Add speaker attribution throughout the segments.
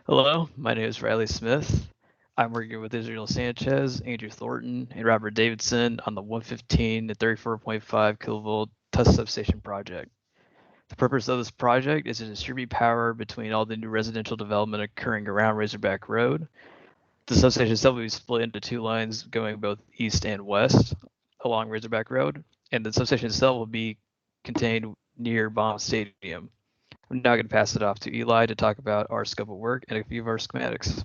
Speaker 1: Hello, my name is Riley Smith. I'm working with Israel Sanchez, Andrew Thornton, and Robert Davidson on the 115 to 34.5 kilovolt Tusk Substation project. The purpose of this project is to distribute power between all the new residential development occurring around Razorback Road. The substation itself will be split into two lines going both east and west along Razorback Road, and the substation itself will be contained near Baum Stadium. I'm now going to pass it off to Eli to talk about our scope of work and a few of our schematics.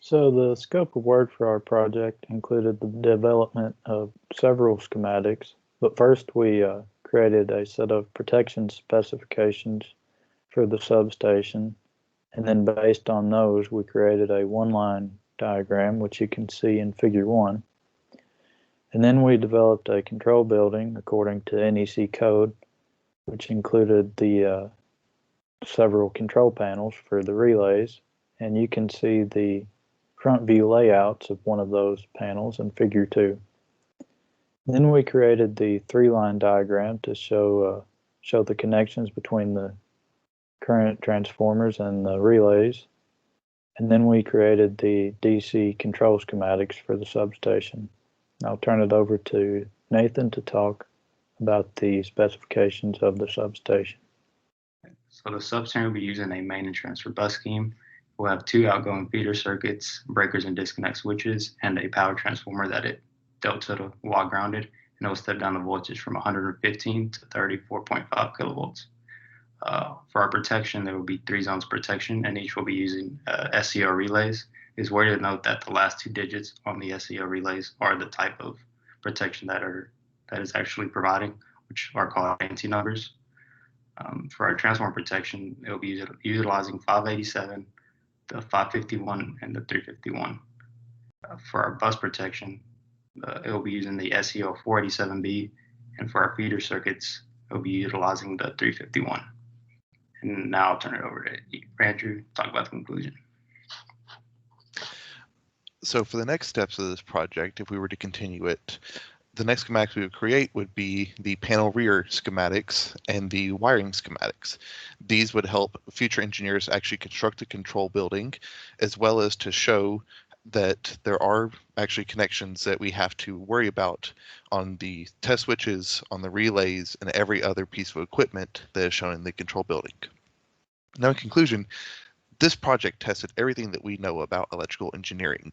Speaker 2: So the scope of work for our project included the development of several schematics, but first we created a set of protection specifications for the substation, and then based on those we created a one-line diagram, which you can see in Figure 1. And then we developed a control building according to NEC code, which included the several control panels for the relays, and you can see the front view layouts of one of those panels in Figure 2. Then we created the three-line diagram to show the connections between the current transformers and the relays. And then we created the DC control schematics for the substation. I'll turn it over to Nathan to talk about the specifications of the substation.
Speaker 3: So the substation will be using a main and transfer bus scheme. We'll have two outgoing feeder circuits, breakers and disconnect switches, and a power transformer that it delta to while grounded, and it will step down the voltage from 115 to 34.5 kilovolts. For our protection, there will be 3 zones of protection, and each will be using SCO relays. It's worthy to note that the last 2 digits on the SCO relays are the type of protection that is actually providing, which are called ANSI numbers. For our transformer protection, it will be utilizing 587, the 551, and the 351. For our bus protection, it will be using the SCO 487B, and for our feeder circuits, it will be utilizing the 351. And now I'll turn it over to Andrew to talk about the conclusion.
Speaker 4: So for the next steps of this project, if we were to continue it, the next schematics we would create would be the panel rear schematics and the wiring schematics. These would help future engineers actually construct a control building, as well as to show that there are actually connections that we have to worry about on the test switches, on the relays, and every other piece of equipment that is shown in the control building. Now, in conclusion, this project tested everything that we know about electrical engineering,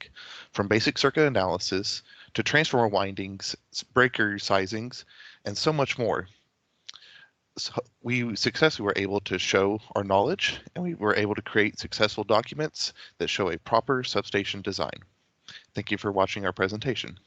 Speaker 4: from basic circuit analysis to transformer windings, breaker sizings, and so much more. So we successfully were able to show our knowledge, and we were able to create successful documents that show a proper substation design. Thank you for watching our presentation.